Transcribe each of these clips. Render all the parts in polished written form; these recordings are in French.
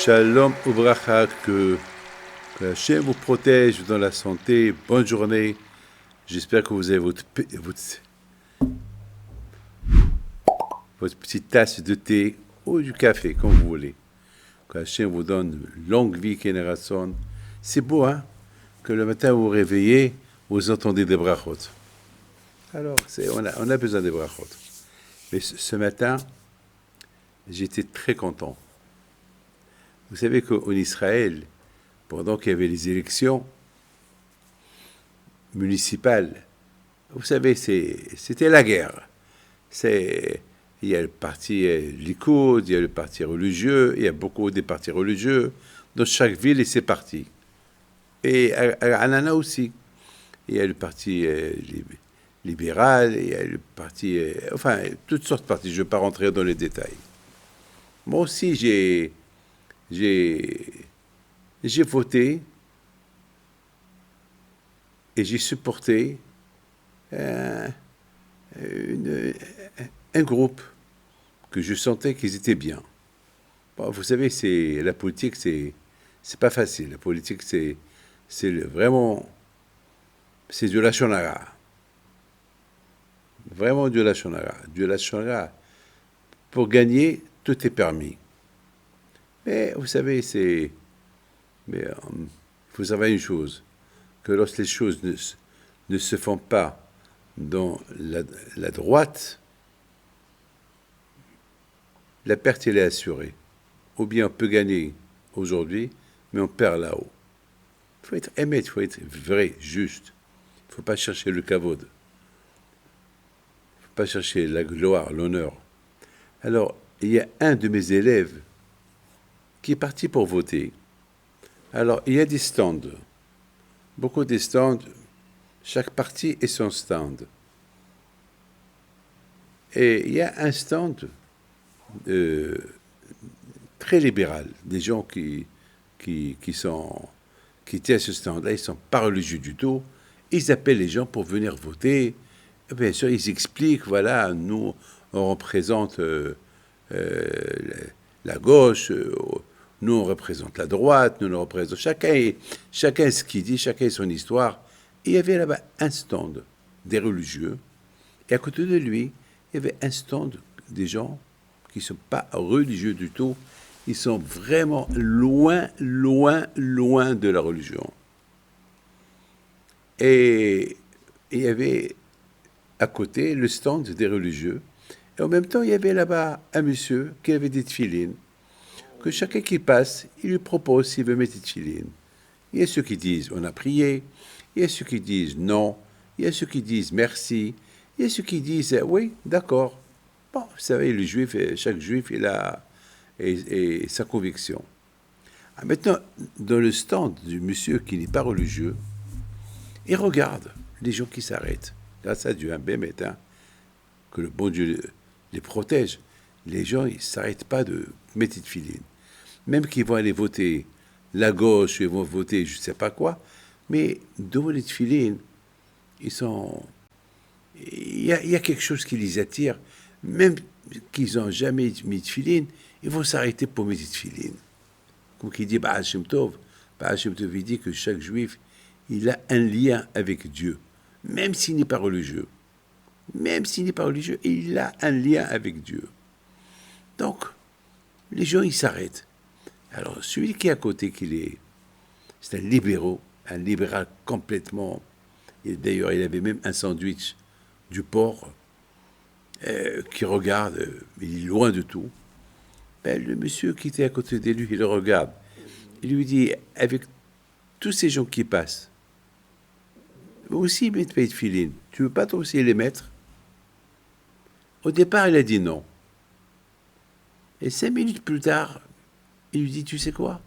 Shalom Ubracha, que Hachem vous protège dans la santé. Bonne journée. J'espère que vous avez votre petite tasse de thé ou du café, comme vous voulez. Que Hachem vous donne longue vie, Kénération. C'est beau, hein, que le matin vous vous réveillez, vous entendez des brachot. Alors, on a besoin des brachot. Mais ce matin, j'étais très content. Vous savez qu'en Israël, pendant qu'il y avait les élections municipales, vous savez, c'était la guerre. Il y a le parti Likoud, il y a le parti religieux, il y a beaucoup de partis religieux dans chaque ville et ses partis. Et à Anana aussi, il y a le parti libéral, il y a le parti... enfin, toutes sortes de partis, je ne vais pas rentrer dans les détails. Moi aussi, j'ai voté et j'ai supporté un groupe que je sentais qu'ils étaient bien. Bon, vous savez, la politique, c'est pas facile. La politique, vraiment, c'est du lachon hara. Vraiment du lachon hara. Du lachon hara. Pour gagner, tout est permis. Mais vous savez, il faut savoir une chose, que lorsque les choses ne se font pas dans la droite, la perte elle est assurée. Ou bien on peut gagner aujourd'hui, mais on perd là-haut. Il faut être aimé, il faut être vrai, juste. Il ne faut pas chercher le kavod. Il ne faut pas chercher la gloire, l'honneur. Alors, il y a un de mes élèves qui est parti pour voter. Alors, il y a des stands. Beaucoup de stands. Chaque parti est son stand. Et il y a un stand très libéral. Des gens qui tiennent ce stand-là, ils ne sont pas religieux du tout. Ils appellent les gens pour venir voter. Et bien sûr, ils expliquent, voilà, nous, on représente la gauche, nous, on représente la droite, nous, on représente... Chacun ce qu'il dit, chacun son histoire. Et il y avait là-bas un stand des religieux. Et à côté de lui, il y avait un stand des gens qui ne sont pas religieux du tout. Ils sont vraiment loin, loin, loin de la religion. Et il y avait à côté le stand des religieux. Et en même temps, il y avait là-bas un monsieur qui avait des tefilines, que chacun qui passe, il lui propose s'il veut mettre des tefilines. Il y a ceux qui disent on a prié, il y a ceux qui disent non, il y a ceux qui disent merci, il y a ceux qui disent oui, d'accord. Bon, vous savez, le juif, chaque juif, il a et sa conviction. Maintenant, dans le stand du monsieur qui n'est pas religieux, il regarde les gens qui s'arrêtent. Grâce à Dieu, un bémet, que le bon Dieu les protège. Les gens, ils ne s'arrêtent pas de mettre de filine. Même qu'ils vont aller voter la gauche, ils vont voter je ne sais pas quoi, mais devant les filines, il y a quelque chose qui les attire. Même qu'ils n'ont jamais mis de filine, ils vont s'arrêter pour mettre de filine. Comme qui dit Baal Shem Tov. Baal Shem Tov, il dit que chaque juif, il a un lien avec Dieu, même s'il n'est pas religieux. Même s'il n'est pas religieux, il a un lien avec Dieu. Donc, les gens, ils s'arrêtent. Alors, celui qui est à côté, c'est un libéral complètement. Et d'ailleurs, il avait même un sandwich du porc qui regarde, il est loin de tout. Ben, le monsieur qui était à côté de lui, il le regarde. Il lui dit, avec tous ces gens qui passent, vous aussi, mettez pas de filine. Tu veux pas toi aussi les mettre? Au départ, il a dit non. Et 5 minutes plus tard, il lui dit, tu sais quoi?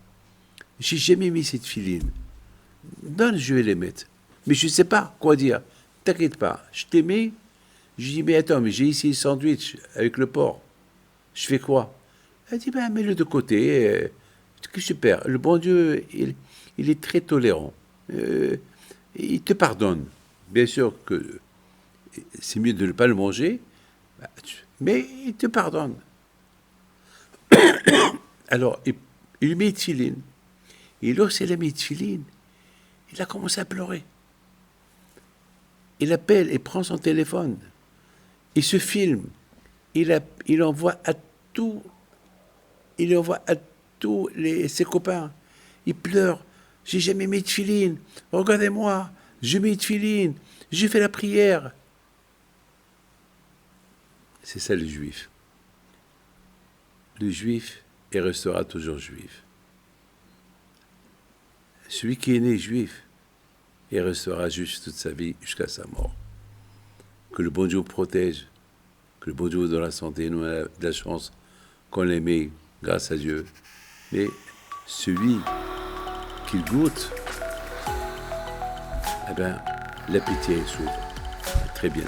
J'ai jamais mis cette filine. Donne, je vais les mettre. Mais je ne sais pas quoi dire. T'inquiète pas, je t'ai mis. Je dis, mais attends, mais j'ai ici le sandwich avec le porc. Je fais quoi? Elle dit, ben, mets-le de côté. Que super. Le bon Dieu, il est très tolérant. Il te pardonne. Bien sûr que c'est mieux de ne pas le manger, mais il te pardonne. Alors, Il lui met de filine. Et lorsqu'il a mis de filine, il a commencé à pleurer. Il appelle et prend son téléphone. Il se filme. Il envoie à tout. Il envoie à tous ses copains. Il pleure. J'ai jamais mis de filine. Regardez-moi. J'ai mis de filine. J'ai fait la prière. C'est ça le juif. Le juif, il restera toujours juif. Celui qui est né juif, il restera juif toute sa vie jusqu'à sa mort. Que le bon Dieu protège, que le bon Dieu donne la santé, nous a de la chance qu'on l'aimait grâce à Dieu. Mais celui qui goûte, eh bien, la pitié s'ouvre. Très bien.